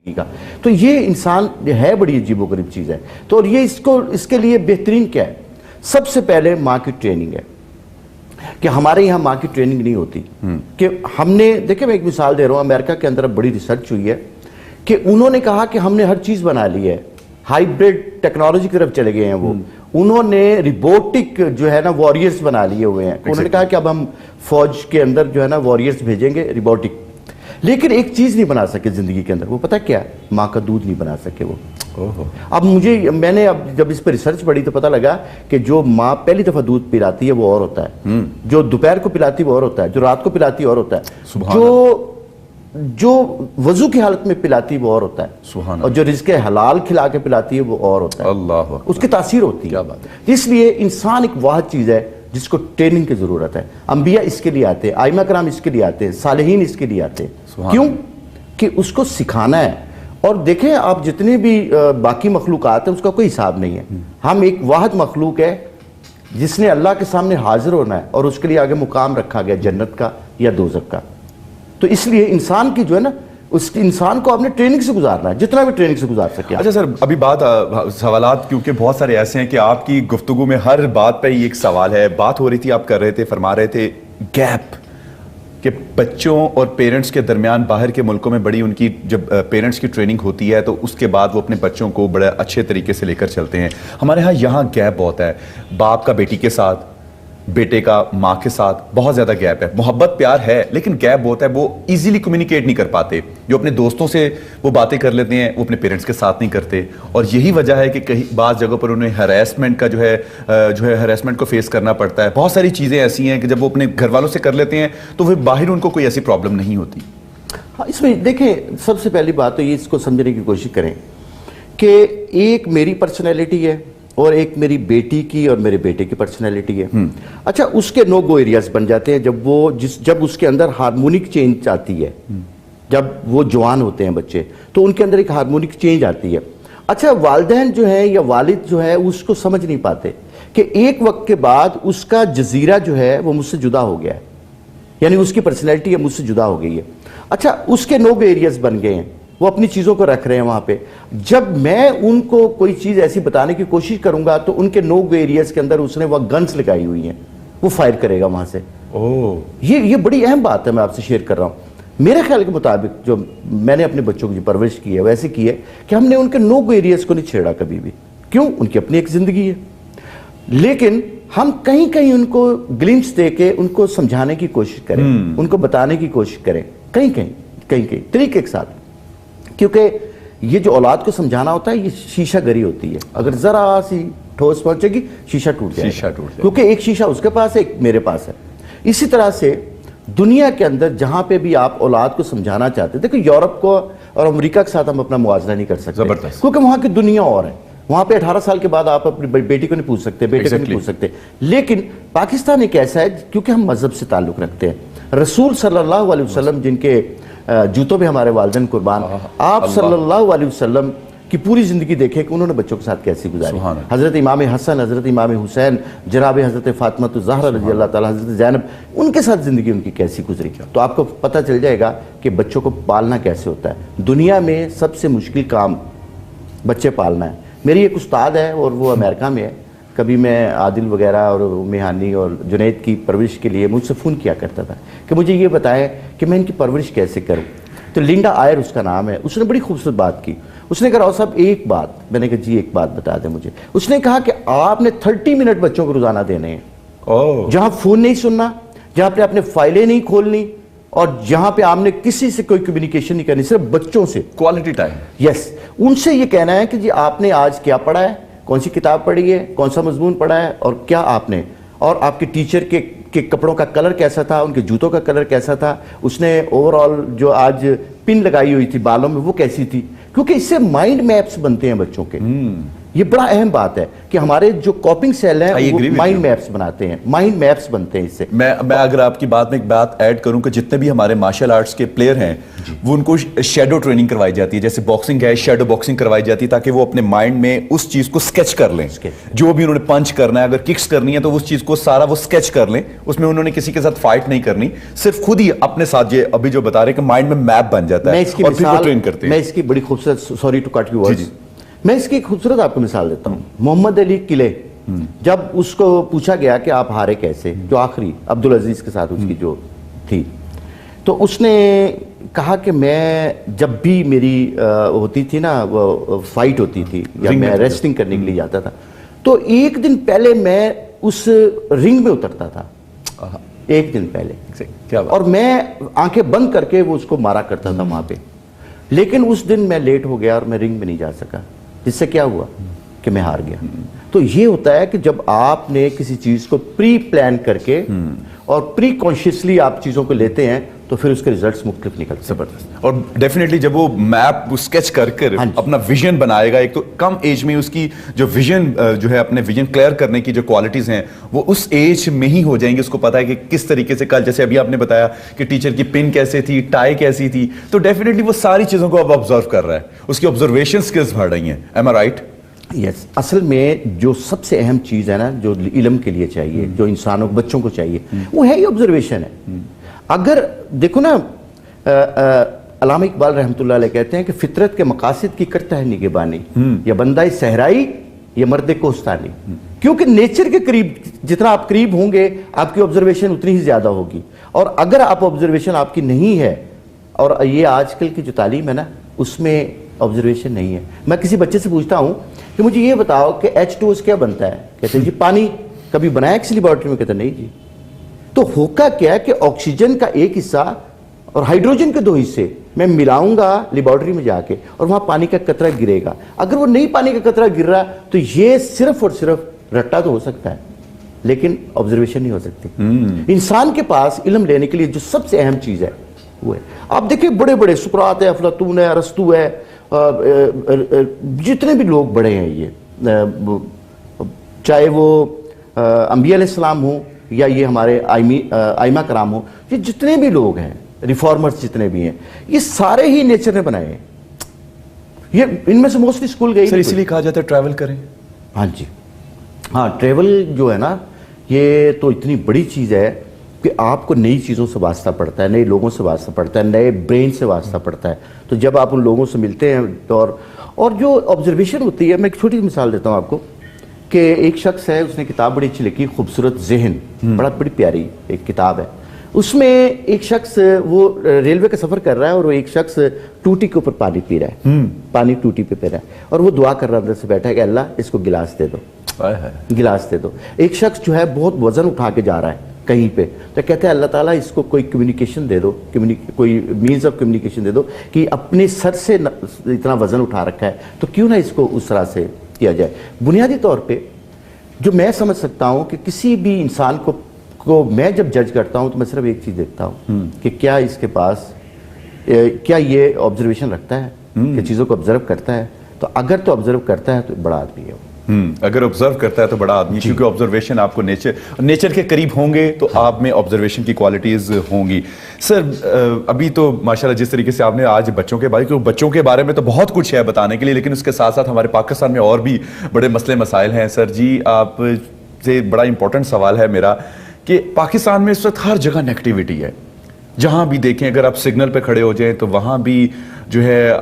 کا. تو یہ انسان ہے بڑی عجیب و غریب چیز ہے. تو اور یہ اس کے لیے بہترین کیا ہے؟ سب سے پہلے ماں کی ٹریننگ ہے کہ ہمارے یہاں ماں کی ٹریننگ نہیں ہوتی. کہ ہم نے دیکھیں، میں ایک مثال دے رہا ہوں، امریکہ کے اندر بڑی ریسرچ ہوئی ہے کہ انہوں نے کہا کہ ہم نے ہر چیز بنا لی ہے، ہائیبرڈ ٹیکنالوجی کی طرف چلے گئے ہیں. وہ انہوں نے روبوٹک جو ہے نا واریئرز بنا لیے ہوئے ہیں. انہوں نے کہا کہ اب ہم فوج کے اندر جو ہے نا واریئرز بھیجیں گے روبوٹک. لیکن ایک چیز نہیں بنا سکے زندگی کے اندر، وہ پتہ کیا؟ ماں کا دودھ نہیں بنا سکے وہ. اب میں نے جب اس پہ ریسرچ پڑھی تو پتہ لگا کہ جو ماں پہلی دفعہ دودھ پلاتی ہے وہ اور ہوتا ہے، جو دوپہر کو پلاتی ہے وہ اور ہوتا ہے، جو رات کو پلاتی ہے اور ہوتا ہے، جو وضو کی حالت میں پلاتی ہے وہ اور ہوتا ہے، اور جو رزق حلال کھلا کے پلاتی ہے وہ اور ہوتا ہے. اس کی تاثیر ہوتی ہے. اس لیے انسان ایک واحد چیز ہے جس کو ٹریننگ کی ضرورت ہے. انبیاء اس کے لیے آتے ہیں، ائمہ کرام اس کے لیے آتے ہیں، صالحین اس کے لیے آتے ہیں. کیوں؟ کہ اس کو سکھانا ہے. اور دیکھیں آپ جتنے بھی باقی مخلوقات ہیں اس کا کوئی حساب نہیں ہے. ہم ایک واحد مخلوق ہے جس نے اللہ کے سامنے حاضر ہونا ہے، اور اس کے لیے آگے مقام رکھا گیا جنت کا یا دوزخ کا. تو اس لیے انسان کی جو ہے نا، اس انسان کو آپ نے ٹریننگ سے گزارنا ہے، جتنا بھی ٹریننگ سے گزار سکے. اچھا سر، ابھی سوالات کیونکہ بہت سارے ایسے ہیں کہ آپ کی گفتگو میں ہر بات پہ ہی ایک سوال ہے. بات ہو رہی تھی، آپ کر رہے تھے، فرما رہے تھے گیپ، کہ بچوں اور پیرنٹس کے درمیان باہر کے ملکوں میں بڑی ان کی جب پیرنٹس کی ٹریننگ ہوتی ہے تو اس کے بعد وہ اپنے بچوں کو بڑے اچھے طریقے سے لے کر چلتے ہیں. ہمارے ہاں یہاں گیپ بہت ہے. باپ کا بیٹی کے ساتھ، بیٹے کا ماں کے ساتھ بہت زیادہ گیپ ہے. محبت پیار ہے لیکن گیپ بہت ہے. وہ ایزیلی کمیونیکیٹ نہیں کر پاتے. جو اپنے دوستوں سے وہ باتیں کر لیتے ہیں وہ اپنے پیرنٹس کے ساتھ نہیں کرتے. اور یہی وجہ ہے کہ کہیں بعض جگہوں پر انہیں ہراسمنٹ کا جو ہے ہراسمنٹ کو فیس کرنا پڑتا ہے. بہت ساری چیزیں ایسی ہیں کہ جب وہ اپنے گھر والوں سے کر لیتے ہیں تو وہ باہر ان کو کوئی ایسی پرابلم نہیں ہوتی. ہاں، اس میں دیکھیں سب سے پہلی بات تو یہ اس کو سمجھنے کی کوشش کریں کہ ایک میری پرسنالٹی ہے اور ایک میری بیٹی کی اور میرے بیٹے کی پرسنالٹی ہے. اچھا، اس کے نو گو ایریاز بن جاتے ہیں جب اس کے اندر ہارمونک چینج آتی ہے. جب وہ جوان ہوتے ہیں بچے تو ان کے اندر ایک ہارمونک چینج آتی ہے. اچھا، والدین جو ہیں یا والد جو ہے اس کو سمجھ نہیں پاتے کہ ایک وقت کے بعد اس کا جزیرہ جو ہے وہ مجھ سے جدا ہو گیا ہے، یعنی اس کی پرسنالٹی مجھ سے جدا ہو گئی ہے. اچھا، اس کے نو گو ایریاز بن گئے ہیں، وہ اپنی چیزوں کو رکھ رہے ہیں وہاں پہ. جب میں ان کو کوئی چیز ایسی بتانے کی کوشش کروں گا تو ان کے نو گو ایریاز کے اندر اس نے وہ گنز لگائی ہوئی ہیں، وہ فائر کرے گا وہاں سے. یہ بڑی اہم بات ہے، میں آپ سے شیئر کر رہا ہوں. میرے خیال کے مطابق جو میں نے اپنے بچوں کی جو پرورش کی ہے ویسے کی ہے کہ ہم نے ان کے نو گو ایریاز کو نہیں چھیڑا کبھی بھی. کیوں؟ ان کی اپنی ایک زندگی ہے. لیکن ہم کہیں ان کو گلمپس دے کے ان کو سمجھانے کی کوشش کریں، ان کو بتانے کی کوشش کریں، کہیں طریقے کے ساتھ. کیونکہ یہ جو اولاد کو سمجھانا ہوتا ہے یہ شیشہ گری ہوتی ہے. اگر ذرا سی ٹھوس پہنچے گی شیشہ ٹوٹ جائے گا. کیونکہ ایک شیشہ اس کے پاس ہے، ایک میرے پاس ہے. اسی طرح سے دنیا کے اندر جہاں پہ بھی آپ اولاد کو سمجھانا چاہتے ہیں، دیکھو یورپ کو اور امریکہ کے ساتھ ہم اپنا موازنہ نہیں کر سکتے کیونکہ وہاں کی دنیا اور ہے. وہاں پہ 18 سال کے بعد آپ اپنی بیٹی کو نہیں پوچھ سکتے، بیٹے کو نہیں پوچھ سکتے. لیکن پاکستان ایک ایسا ہے کیونکہ ہم مذہب سے تعلق رکھتے ہیں. رسول صلی اللہ علیہ وسلم جن کے جوتوں پہ ہمارے والدین قربان، آپ صلی اللہ علیہ وسلم کی پوری زندگی دیکھیں کہ انہوں نے بچوں کے ساتھ کیسی گزاری. حضرت امام حسن، حضرت امام حسین، جناب حضرت فاطمہ الزہرا رضی اللہ تعالیٰ، حضرت زینب، ان کے ساتھ زندگی ان کی کیسی گزری. تو آپ کو پتہ چل جائے گا کہ بچوں کو پالنا کیسے ہوتا ہے. دنیا میں سب سے مشکل کام بچے پالنا ہے. میری ایک استاد ہے اور وہ امریکہ میں ہے. کبھی میں عادل وغیرہ اور میہانی اور جنید کی پرورش کے لیے مجھ سے فون کیا کرتا تھا کہ مجھے یہ بتائیں کہ میں ان کی پرورش کیسے کروں. تو لنڈا آئر اس کا نام ہے. اس نے بڑی خوبصورت بات کی. اس نے کہا راؤ صاحب ایک بات. میں نے کہا جی ایک بات بتا دیں مجھے. اس نے کہا کہ آپ نے 30 منٹ بچوں کو روزانہ دینے ہیں، جہاں فون نہیں سننا، جہاں پہ آپ نے فائلیں نہیں کھولنی، اور جہاں پہ آپ نے کسی سے کوئی کمیونیکیشن نہیں کرنی، صرف بچوں سے کوالٹی ٹائم. یس، ان سے یہ کہنا ہے کہ جی آپ نے آج کیا پڑھا ہے، کون سی کتاب پڑھی ہے، کون سا مضمون پڑھا ہے، اور کیا آپ نے، اور آپ کے ٹیچر کے کپڑوں کا کلر کیسا تھا، ان کے جوتوں کا کلر کیسا تھا، اس نے اوور آل جو آج پن لگائی ہوئی تھی بالوں میں وہ کیسی تھی. کیونکہ اس سے مائنڈ میپس بنتے ہیں بچوں کے. یہ بڑا اہم بات ہے کہ ہمارے جو کاپنگ سیل ہیں وہ مائنڈ میپس بناتے ہیں، مائنڈ میپس بنتے ہیں اس سے. میں اگر آپ کی بات میں ایک بات ایڈ کروں کہ جتنے بھی ہمارے مارشل آرٹس کے پلیئر ہیں وہ ان کو شیڈو ٹریننگ کروائی جاتی ہے، جیسے باکسنگ ہے شیڈو باکسنگ کروائی جاتی ہے تاکہ وہ اپنے مائنڈ میں اس چیز کو سکیچ کر لیں، جو بھی انہوں نے پنچ کرنا ہے، اگر ککس کرنی ہے تو اس چیز کو سارا وہ سکیچ کر لیں، اس میں انہوں نے کسی کے ساتھ فائٹ نہیں کرنی، صرف خود ہی اپنے ساتھ یہ ابھی جو بتا رہے کہ مائنڈ میں میپ بن جاتا ہے اور پھر وہ ٹرین کرتے ہیں. میں اس کی بڑی خوبصورت، sorry to cut you words, میں اس کی ایک خوبصورت آپ کو مثال دیتا ہوں. محمد علی قلعے جب اس کو پوچھا گیا کہ آپ ہارے کیسے، جو آخری عبدالعزیز کے ساتھ اس کی جو تھی، تو اس نے کہا کہ میں جب بھی میری ہوتی تھی نا فائٹ ہوتی تھی یا میں ریسلنگ کرنے کے لیے جاتا تھا تو ایک دن پہلے میں اس رنگ میں اترتا تھا، ایک دن پہلے، اور میں آنکھیں بند کر کے وہ اس کو مارا کرتا تھا وہاں پہ. لیکن اس دن میں لیٹ ہو گیا اور میں رنگ میں نہیں جا سکا، جس سے کیا ہوا کہ میں ہار گیا. تو یہ ہوتا ہے کہ جب آپ نے کسی چیز کو پری پلان کر کے اور پری کانشیسلی آپ چیزوں کو لیتے ہیں تو پھر اس کے ریزلٹس مختلف نکلتے ہیں. زبردست. اور ڈیفینیٹلی جب وہ میپ اسکیچ کر کر اپنا ویژن بنائے گا، ایک تو کم ایج میں اس کی جو ویژن جو ہے اپنے ویژن کلیئر کرنے کی جو کوالٹیز ہیں وہ اس ایج میں ہی ہو جائیں گے. اس کو پتا ہے کہ کس طریقے سے کل جیسے ابھی آپ نے بتایا کہ ٹیچر کی پن کیسے تھی، ٹائی کیسی تھی، تو ڈیفینیٹلی وہ ساری چیزوں کو اب آبزرو کر رہا ہے، اس کی آبزرویشن سکلز بڑھ رہی ہیں. ایم آئی رائٹ؟ یس. اصل میں جو سب سے اہم چیز ہے نا جو علم کے لیے چاہیے، جو انسانوں بچوں کو چاہیے، وہ ہے یہ آبزرویشن ہے. اگر دیکھو نا علامہ اقبال رحمۃ اللہ علیہ کہتے ہیں کہ فطرت کے مقاصد کی کرتا ہے نگہبانی، یا بندہ صحرائی یا مرد کوہستانی. کیونکہ نیچر کے قریب جتنا آپ قریب ہوں گے آپ کی آبزرویشن اتنی ہی زیادہ ہوگی. اور اگر آپ آبزرویشن آپ کی نہیں ہے، اور یہ آج کل کی جو تعلیم ہے نا اس میں آبزرویشن نہیں ہے. میں کسی بچے سے پوچھتا ہوں کہ مجھے یہ بتاؤ کہ H2O کیا بنتا ہے، کہتے ہیں جی پانی. کبھی بنایا کسی لیبارٹری میں؟ کہتے ہیں نہیں جی. تو ہوگا کیا کہ آکسیجن کا ایک حصہ اور ہائیڈروجن کے 2 حصے میں ملاؤں گا لیبارٹری میں جا کے اور وہاں پانی کا قطرہ گرے گا. اگر وہ نہیں پانی کا قطرہ گر رہا تو یہ صرف اور صرف رٹا تو ہو سکتا ہے لیکن آبزرویشن نہیں ہو سکتی. انسان کے پاس علم لینے کے لیے جو سب سے اہم چیز ہے وہ ہے، آپ دیکھیں بڑے بڑے سقراط ہے، افلاطون ہے، ارسطو ہے، جتنے بھی لوگ بڑے ہیں، یہ چاہے وہ انبیاء علیہ السلام ہوں یا یہ ہمارے ائمہ کرام ہوں، یہ جتنے بھی لوگ ہیں، ریفارمرز جتنے بھی ہیں، یہ سارے ہی نیچر نے بنائے ہیں. یہ ان میں سے موسٹلی اسکول گئی. سر اسی لیے کہا جاتا ہے ٹریول کریں. ہاں جی ہاں، ٹریول جو ہے نا یہ تو اتنی بڑی چیز ہے کہ آپ کو نئی چیزوں سے واسطہ پڑتا ہے، نئے لوگوں سے واسطہ پڑتا ہے، نئے برین سے واسطہ پڑتا ہے. تو جب آپ ان لوگوں سے ملتے ہیں اور جو آبزرویشن ہوتی ہے، میں ایک چھوٹی سی مثال دیتا ہوں آپ کو کہ ایک شخص ہے، اس نے کتاب بڑی اچھی لکھی، خوبصورت ذہن، بڑی پیاری ایک کتاب ہے. اس میں ایک شخص وہ ریلوے کا سفر کر رہا ہے اور وہ ایک شخص ٹوٹی کے اوپر پانی پی رہا ہے، پانی ٹوٹی پہ پی رہا ہے اور وہ دعا کر رہا ہے، اندر سے بیٹھا ہے کہ اللہ اس کو گلاس دے دو، گلاس دے دو. ایک شخص جو ہے بہت وزن اٹھا کے جا رہا ہے کہیں پہ، تو کہتے ہیں اللہ تعالیٰ اس کو کوئی کمیونیکیشن دے دو، کوئی مینز آف کمیونیکیشن دے دو کہ اپنے سر سے اتنا وزن اٹھا رکھا ہے تو کیوں نہ اس کو اس طرح سے کیا جائے. بنیادی طور پہ جو میں سمجھ سکتا ہوں کہ کسی بھی انسان کو میں جب جج کرتا ہوں تو میں صرف ایک چیز دیکھتا ہوں کہ کیا اس کے پاس کیا یہ آبزرویشن رکھتا ہے کہ چیزوں کو آبزرو کرتا ہے. تو اگر تو آبزرو کرتا ہے تو بڑا آدمی ہے وہ. اگر آبزرو کرتا ہے تو بڑا آدمی، کیونکہ آبزرویشن آپ کو نیچر کے قریب ہوں گے تو آپ میں آبزرویشن کی کوالٹیز ہوں گی. سر ابھی تو ماشاءاللہ جس طریقے سے آپ نے آج بچوں کے بارے میں تو بہت کچھ ہے بتانے کے لیے، لیکن اس کے ساتھ ساتھ ہمارے پاکستان میں اور بھی بڑے مسئلے مسائل ہیں. سر جی آپ سے بڑا امپورٹنٹ سوال ہے میرا کہ پاکستان میں اس وقت ہر جگہ نیگیٹیوٹی ہے. جہاں بھی دیکھیں، اگر آپ سگنل پہ کھڑے ہو جائیں تو وہاں بھی جو ہے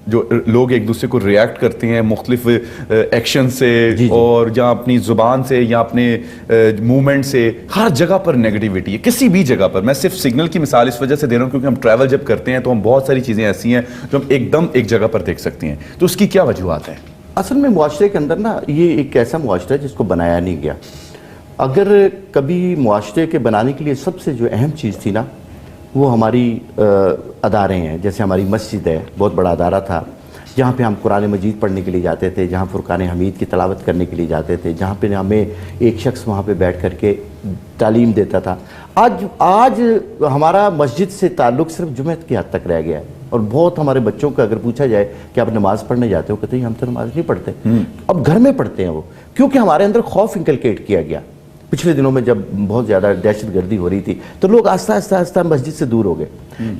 جو لوگ ایک دوسرے کو ریئیکٹ کرتے ہیں مختلف ایکشن سے، اور یا اپنی زبان سے یا اپنے موومنٹ سے، ہر جگہ پر نیگیٹیوٹی ہے کسی بھی جگہ پر. میں صرف سگنل کی مثال اس وجہ سے دے رہا ہوں کیونکہ ہم ٹریول جب کرتے ہیں تو ہم بہت ساری چیزیں ایسی ہیں جو ہم ایک دم ایک جگہ پر دیکھ سکتے ہیں. تو اس کی کیا وجوہات ہیں؟ اصل میں معاشرے کے اندر نا یہ ایک ایسا معاشرہ ہے جس کو بنایا نہیں گیا. اگر کبھی معاشرے کے بنانے کے لیے سب سے جو اہم چیز تھی نا وہ ہماری ادارے ہیں. جیسے ہماری مسجد ہے، بہت بڑا ادارہ تھا جہاں پہ ہم قرآن مجید پڑھنے کے لیے جاتے تھے، جہاں فرقان حمید کی تلاوت کرنے کے لیے جاتے تھے، جہاں پہ ہمیں ایک شخص وہاں پہ بیٹھ کر کے تعلیم دیتا تھا. آج ہمارا مسجد سے تعلق صرف جمعہ کی حد تک رہ گیا ہے اور بہت ہمارے بچوں کا اگر پوچھا جائے کہ آپ نماز پڑھنے جاتے ہو، کہتے ہیں ہم تو نماز نہیں پڑھتے. اب گھر میں پڑھتے ہیں وہ، کیونکہ ہمارے اندر خوف انکلکیٹ کیا گیا. پچھلے دنوں میں جب بہت زیادہ دہشت گردی ہو رہی تھی تو لوگ آہستہ آہستہ مسجد سے دور ہو گئے.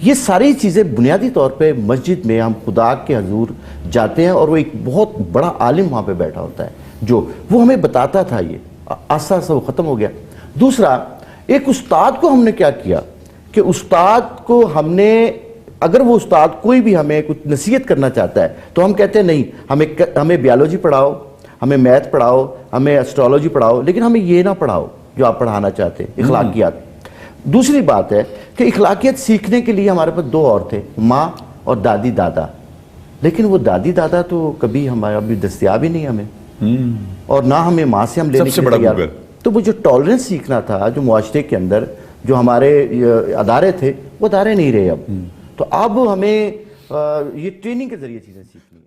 یہ ساری چیزیں بنیادی طور پہ مسجد میں ہم خدا کے حضور جاتے ہیں اور وہ ایک بہت بڑا عالم وہاں پہ بیٹھا ہوتا ہے جو وہ ہمیں بتاتا تھا. یہ آہستہ آہستہ وہ ختم ہو گیا. دوسرا، ایک استاد کو ہم نے کیا کیا کہ استاد کو ہم نے، اگر وہ استاد کوئی بھی ہمیں کچھ نصیحت کرنا چاہتا ہے تو ہم کہتے ہیں نہیں، ہمیں بیالوجی پڑھاؤ، ہمیں میتھ پڑھاؤ، ہمیں ایسٹرالوجی پڑھاؤ، لیکن ہمیں یہ نہ پڑھاؤ جو آپ پڑھانا چاہتے ہیں، اخلاقیات. دوسری بات ہے کہ اخلاقیات سیکھنے کے لیے ہمارے پاس 2 اور تھے، ماں اور دادی دادا. لیکن وہ دادی دادا تو کبھی ہمارا بھی دستیاب ہی نہیں ہمیں، اور نہ ہمیں ماں سے ہم لینے سب سے کے بڑا لیے تیار. گوگل. تو وہ جو ٹالرنس سیکھنا تھا، جو معاشرے کے اندر جو ہمارے ادارے تھے، وہ ادارے نہیں رہے اب. تو اب ہمیں یہ ٹریننگ کے ذریعے چیزیں سیکھنی.